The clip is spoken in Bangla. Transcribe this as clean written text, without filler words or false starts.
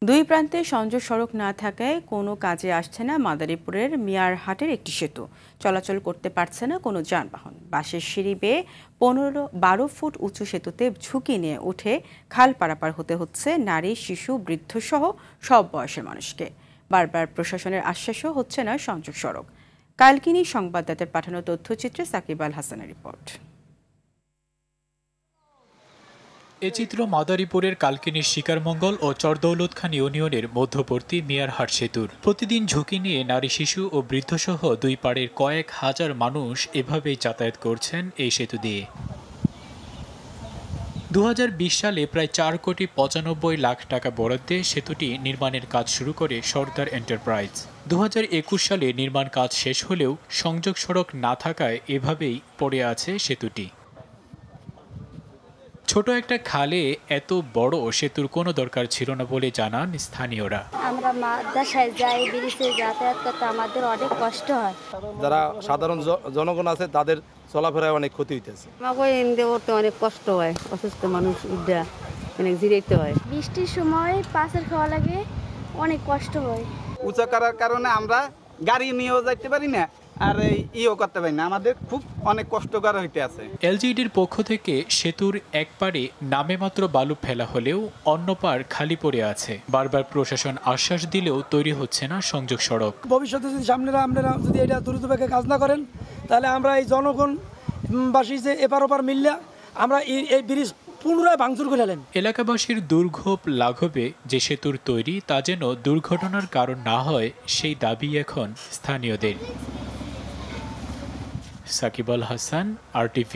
দুই প্রান্তে সংযোগ সড়ক না থাকায় কোনো কাজে আসছে না মাদারীপুরের মিয়ারহাটের একটি সেতু। চলাচল করতে পারছে না কোনো যানবাহন। বাঁশের সিঁড়ি বেয়ে ১৫-১২ ফুট উঁচু সেতুতে ঝুঁকি নিয়ে উঠে খাল পারাপার হতে হচ্ছে নারী, শিশু, বৃদ্ধসহ সব বয়সের মানুষকে। বারবার প্রশাসনের আশ্বাসও হচ্ছে না সংযোগ সড়ক। কালকিনি সংবাদদাতার পাঠানো তথ্যচিত্রে সাকিব আল হাসানের রিপোর্ট। এ চিত্র মাদারীপুরের কালকিনির শিকারমঙ্গল ও চরদৌলতখান ইউনিয়নের মধ্যবর্তী মিয়ারহাট সেতুর। প্রতিদিন ঝুঁকি নিয়ে নারী, শিশু ও বৃদ্ধসহ দুই পাড়ের কয়েক হাজার মানুষ এভাবেই যাতায়াত করছেন এই সেতু দিয়ে। ২০২০ সালে প্রায় ৪,৯৫ লাখ টাকা বরাদ্দে সেতুটি নির্মাণের কাজ শুরু করে সরদার এন্টারপ্রাইজ। ২০২১ সালে নির্মাণ কাজ শেষ হলেও সংযোগ সড়ক না থাকায় এভাবেই পড়ে আছে সেতুটি। ছোট একটা খালে এত বড় সেতুর কোনো দরকার ছিল না বলে জানান স্থানীয়রা। আমরা মাদ্রাসায় যাই, ব্রিজে যাতায়াত করতে আমাদের অনেক কষ্ট হয়। যারা সাধারণ জনগণ আছে তাদের চলাফেরায় অনেক ক্ষতি হইতেছে। আমাকে অনেক কষ্ট হয়, অসুস্থ মানুষ অনেক জিরাইতে হয়। বৃষ্টির সময় পাথর খাওয়া লাগে, অনেক কষ্ট হয়। উঁচা করার কারণে আমরা গাড়ি নিয়েও যাইতে পারি না, আর ইও করতে পারি না, আমাদের খুব অনেক কষ্টকর হইতে আছে। এলজিইডির পক্ষ থেকে সেতুর এক পারে নামে মাত্র বালু ফেলা হলেও অন্য পার খালি পড়ে আছে। বারবার প্রশাসন আশ্বাস দিলেও তৈরি হচ্ছে না সংযোগ সড়ক। ভবিষ্যতে যদি আপনারা যদি এটা দ্রুতভাবে কাজ না করেন, তাহলে আমরা এই জনগণবাসী যে এপার ওপার মিললে আমরা এই ব্রিজ পুনরায় ভাঙচুর করে নেন। এলাকাবাসীর দুর্ভোগ লাঘবে যে সেতুর তৈরি তা যেন দুর্ঘটনার কারণ না হয়, সেই দাবি এখন স্থানীয়দের। সাকিব আল হাসান, RTV।